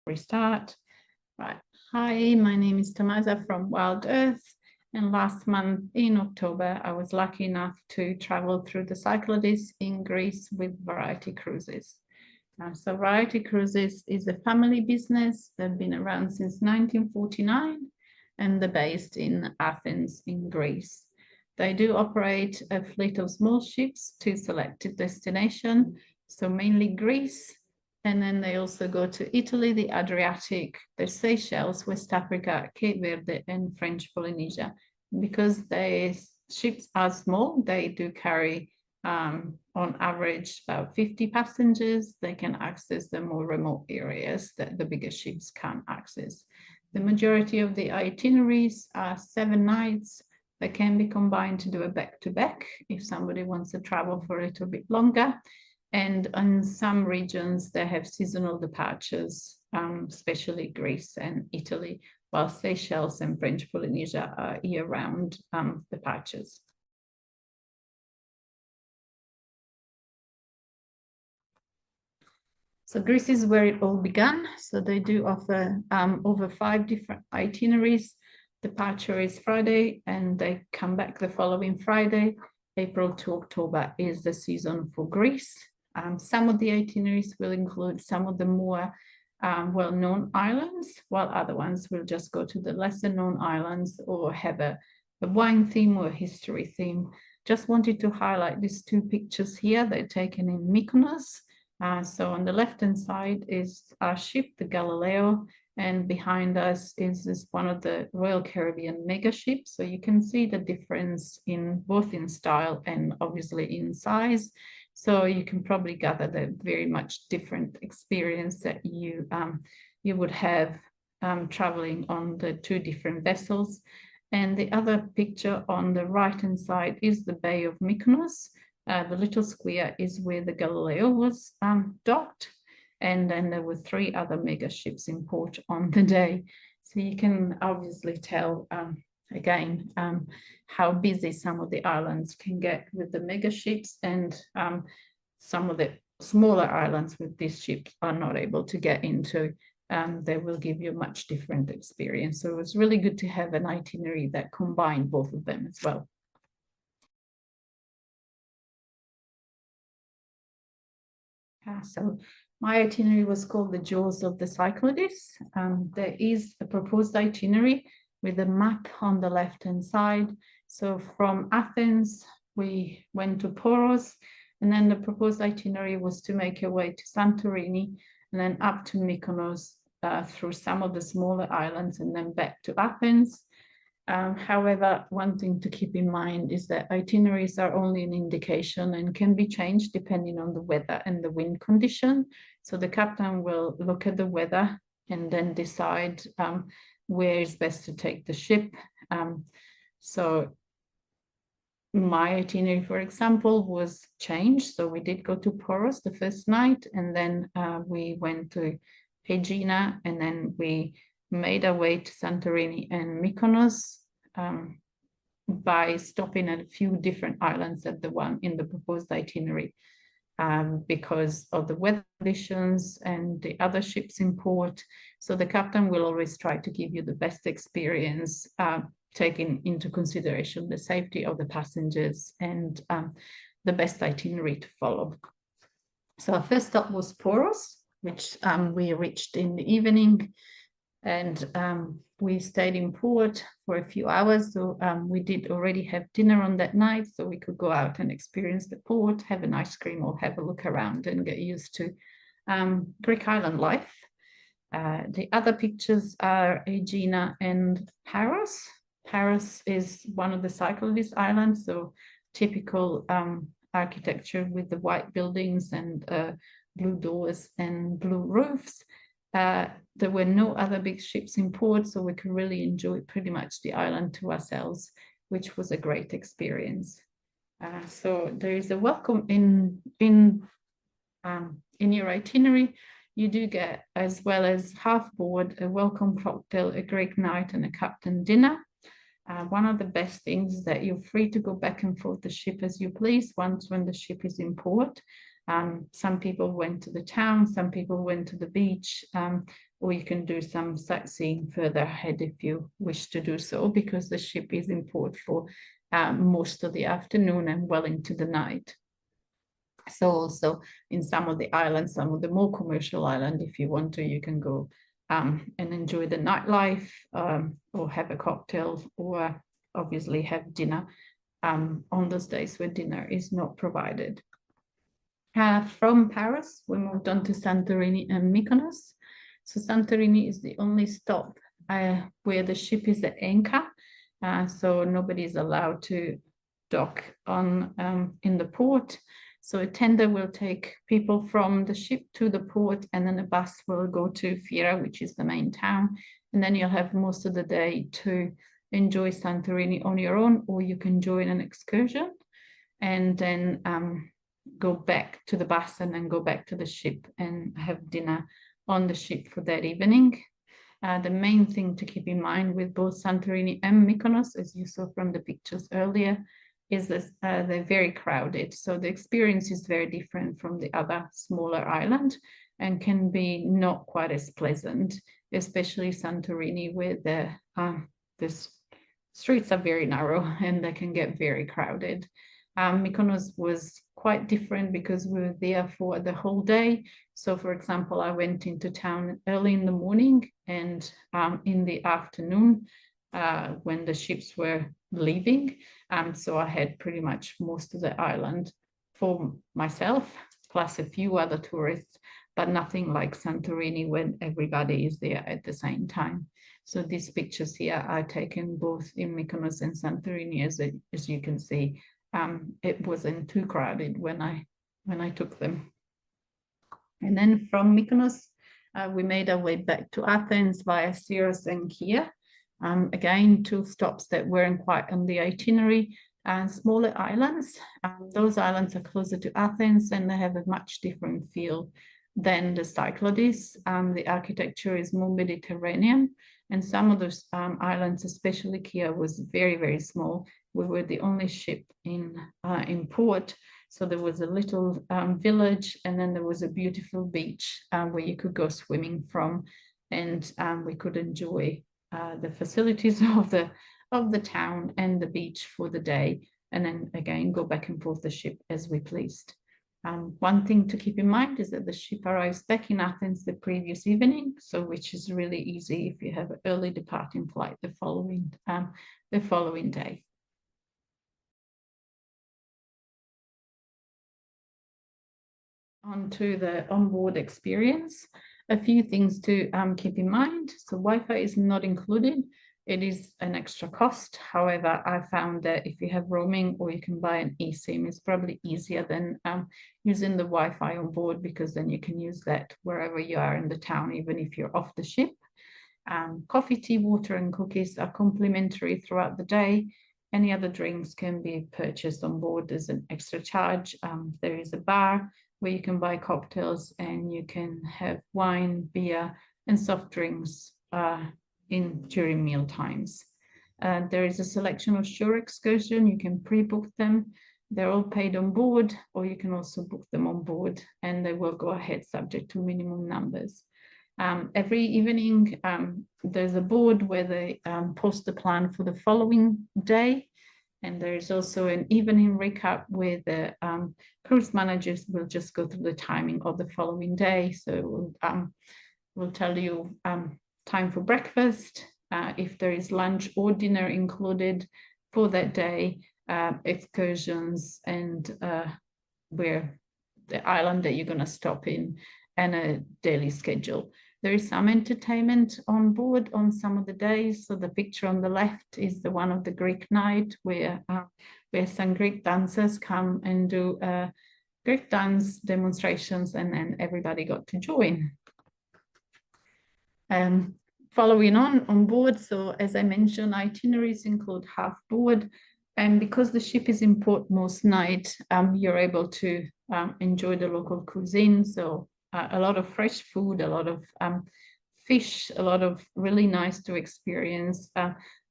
Restart. Right. Hi, my name is Tomasa from Wild Earth. And last month in October, I was lucky enough to travel through the Cyclades in Greece with Variety Cruises. So Variety Cruises is a family business. They've been around since 1949 and they're based in Athens in Greece. They do operate a fleet of small ships to selected destination, so mainly Greece. And then they also go to Italy, the Adriatic, the Seychelles, West Africa, Cape Verde, and French Polynesia. Because the ships are small, they do carry on average about 50 passengers. They can access the more remote areas that the bigger ships can't access. The majority of the itineraries are 7 nights. They can be combined to do a back-to-back if somebody wants to travel for a little bit longer. And in some regions, they have seasonal departures, especially Greece and Italy, while Seychelles and French Polynesia are year-round departures. So Greece is where it all began. So they do offer over 5 different itineraries. Departure is Friday and they come back the following Friday. April to October is the season for Greece. Some of the itineraries will include some of the more well-known islands, while other ones will just go to the lesser-known islands or have a wine theme or a history theme. Just wanted to highlight these 2 pictures here. They're taken in Mykonos. So on the left-hand side is our ship, the Galileo, and behind us is one of the Royal Caribbean mega ships. So you can see the difference in both in style and obviously in size. So you can probably gather the very much different experience that you would have traveling on the 2 different vessels. And the other picture on the right-hand side is the Bay of Mykonos. The little square is where the Galileo was docked. And then there were 3 other mega ships in port on the day. So you can obviously tell, again, how busy some of the islands can get with the mega ships, and some of the smaller islands with these ships are not able to get into. They will give you a much different experience. So it was really good to have an itinerary that combined both of them as well. So my itinerary was called the Jewels of the Cyclades. There is a proposed itinerary with a map on the left-hand side. So from Athens, we went to Poros, and then the proposed itinerary was to make your way to Santorini, and then up to Mykonos through some of the smaller islands, and then back to Athens. However, one thing to keep in mind is that itineraries are only an indication and can be changed depending on the weather and the wind condition. So the captain will look at the weather and then decide where is best to take the ship. So my itinerary, for example, was changed. So we did go to Poros the first night, and then we went to Aegina, and then we made our way to Santorini and Mykonos by stopping at a few different islands at the one in the proposed itinerary because of the weather conditions and the other ships in port. So the captain will always try to give you the best experience, taking into consideration the safety of the passengers and the best itinerary to follow. So our first stop was Poros, which we reached in the evening, and we stayed in port for a few hours. So we did already have dinner on that night, so we could go out and experience the port, have an ice cream, or have a look around and get used to Greek island life. The other pictures are Aegina and Paros. Paros is one of the Cyclades islands, so typical architecture with the white buildings and blue doors and blue roofs. There were no other big ships in port, so we could really enjoy pretty much the island to ourselves, which was a great experience. So there is a welcome in your itinerary. You do get, as well as half board, a welcome cocktail, a Greek night, and a captain dinner. One of the best things is that you're free to go back and forth the ship as you please once when the ship is in port. Some people went to the town, some people went to the beach, or you can do some sightseeing further ahead if you wish to do so, because the ship is in port for most of the afternoon and well into the night. So also in some of the islands, some of the more commercial islands, if you want to, you can go and enjoy the nightlife, or have a cocktail, or obviously have dinner on those days where dinner is not provided. From Paris, we moved on to Santorini and Mykonos. So Santorini is the only stop where the ship is at anchor. So nobody is allowed to dock on in the port. So a tender will take people from the ship to the port, and then a bus will go to Fiera, which is the main town. And then you'll have most of the day to enjoy Santorini on your own, or you can join an excursion and then go back to the bus and then go back to the ship and have dinner on the ship for that evening. The main thing to keep in mind with both Santorini and Mykonos, as you saw from the pictures earlier, is that they're very crowded. So the experience is very different from the other smaller island and can be not quite as pleasant, especially Santorini, where the streets are very narrow and they can get very crowded. Mykonos was quite different because we were there for the whole day. So for example, I went into town early in the morning and in the afternoon when the ships were leaving. So I had pretty much most of the island for myself, plus a few other tourists, but nothing like Santorini when everybody is there at the same time. So these pictures here are taken both in Mykonos and Santorini, as you can see. It wasn't too crowded when I took them. And then from Mykonos, we made our way back to Athens via Syros and Kia. Again, two stops that weren't quite on the itinerary, and smaller islands. Those islands are closer to Athens and they have a much different feel than the Cyclades. The architecture is more Mediterranean, and some of those islands, especially Kia, was very, very small. We were the only ship in port. So there was a little village, and then there was a beautiful beach where you could go swimming from, and we could enjoy the facilities of the town and the beach for the day, and then again go back and forth the ship as we pleased. One thing to keep in mind is that the ship arrives back in Athens the previous evening, so which is really easy if you have an early departing flight the following day. On to the onboard experience. A few things to keep in mind. So Wi-Fi is not included. It is an extra cost. However, I found that if you have roaming or you can buy an eSIM, it's probably easier than using the Wi-Fi on board, because then you can use that wherever you are in the town, even if you're off the ship. Coffee, tea, water, and cookies are complimentary throughout the day. Any other drinks can be purchased on board. There's an extra charge. There is a bar where you can buy cocktails, and you can have wine, beer, and soft drinks during meal times. There is a selection of shore excursion. You can pre-book them. They're all paid on board, or you can also book them on board, and they will go ahead subject to minimum numbers. Every evening, there's a board where they post the plan for the following day. And there is also an evening recap where the cruise managers will just go through the timing of the following day. So we'll tell you time for breakfast, if there is lunch or dinner included for that day, excursions, and where the island that you're going to stop in, and a daily schedule. There is some entertainment on board on some of the days. So the picture on the left is the one of the Greek night, where some Greek dancers come and do Greek dance demonstrations, and then everybody got to join. Following on board, so as I mentioned, itineraries include half board, and because the ship is in port most night, you're able to enjoy the local cuisine. So a lot of fresh food, a lot of fish, a lot of really nice to experience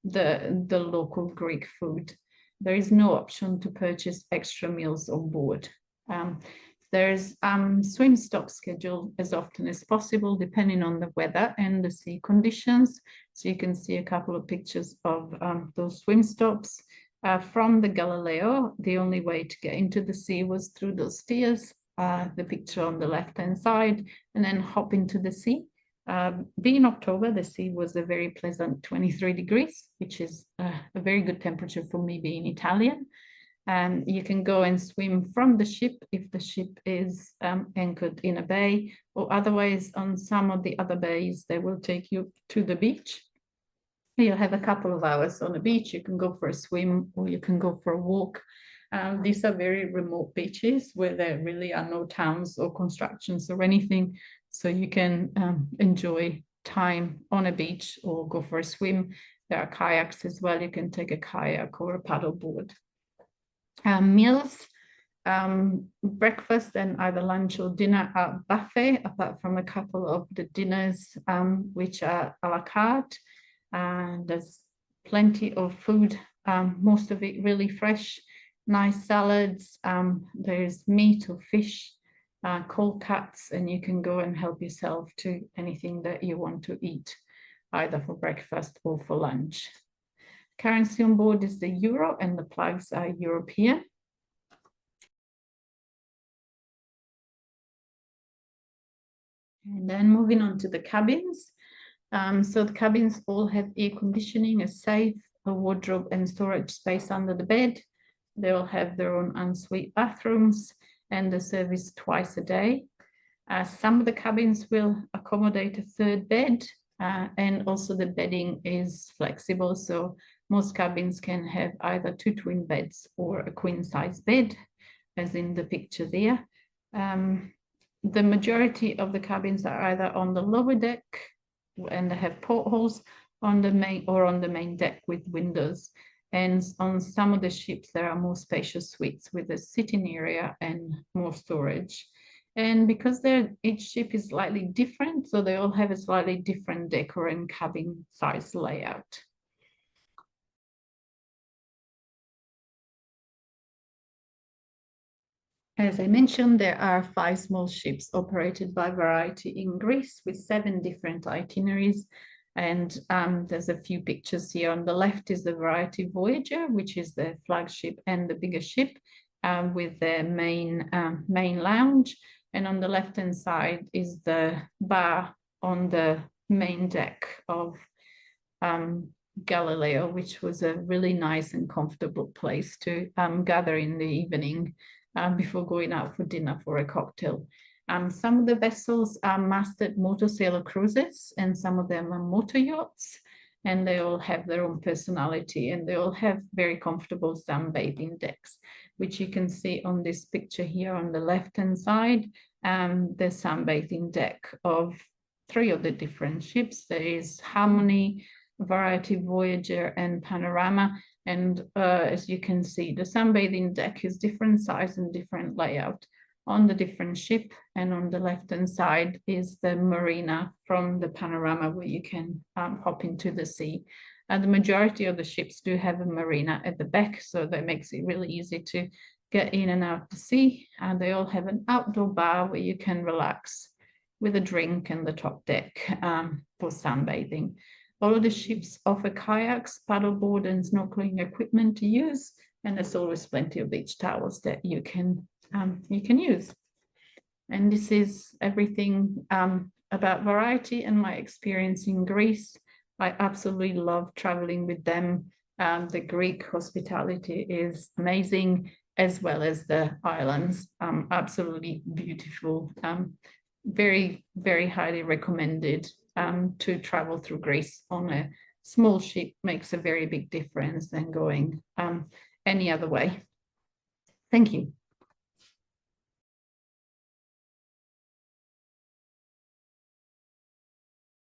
the local Greek food. There is no option to purchase extra meals on board. There's swim stop scheduled as often as possible, depending on the weather and the sea conditions. So you can see a couple of pictures of those swim stops. From the Galileo, the only way to get into the sea was through those stairs, the picture on the left-hand side, and then hop into the sea. Being October, the sea was a very pleasant 23 degrees, which is a very good temperature for me being Italian. You can go and swim from the ship if the ship is anchored in a bay, or otherwise on some of the other bays, they will take you to the beach. You'll have a couple of hours on the beach. You can go for a swim or you can go for a walk. These are very remote beaches where there really are no towns or constructions or anything. So you can enjoy time on a beach or go for a swim. There are kayaks as well. You can take a kayak or a paddle board. Meals, breakfast and either lunch or dinner are buffet, apart from a couple of the dinners which are a la carte. There's plenty of food, most of it really fresh, nice salads. There's meat or fish, cold cuts, and you can go and help yourself to anything that you want to eat, either for breakfast or for lunch. Currency on board is the euro and the plugs are European. And then moving on to the cabins. So the cabins all have air conditioning, a safe, a wardrobe and storage space under the bed. They all have their own ensuite bathrooms and the service twice a day. Some of the cabins will accommodate a third bed and also the bedding is flexible. So most cabins can have either 2 twin beds or a queen size bed, as in the picture there. The majority of the cabins are either on the lower deck and they have portholes on the main deck with windows. And on some of the ships, there are more spacious suites with a sitting area and more storage. And because each ship is slightly different, so they all have a slightly different decor and cabin size layout. As I mentioned, there are 5 small ships operated by Variety in Greece with 7 different itineraries. And there's a few pictures here. On the left is the Variety Voyager, which is the flagship and the bigger ship with their main lounge. And on the left-hand side is the bar on the main deck of Galileo, which was a really nice and comfortable place to gather in the evening before going out for dinner for a cocktail. Some of the vessels are masted motor sailor cruises and some of them are motor yachts, and they all have their own personality and they all have very comfortable sunbathing decks, which you can see on this picture here on the left-hand side. The sunbathing deck of 3 of the different ships. There is Harmony, Variety, Voyager and Panorama. And as you can see, the sunbathing deck is different size and different layout on the different ship. And on the left-hand side is the marina from the Panorama where you can hop into the sea. And the majority of the ships do have a marina at the back, so that makes it really easy to get in and out to sea. And they all have an outdoor bar where you can relax with a drink and the top deck for sunbathing. All of the ships offer kayaks, paddleboard, and snorkeling equipment to use, and there's always plenty of beach towels that you can use. And this is everything about Variety and my experience in Greece. I absolutely love traveling with them. The Greek hospitality is amazing, as well as the islands. Absolutely beautiful. Very, very highly recommended. To travel through Greece on a small ship makes a very big difference than going any other way. Thank you.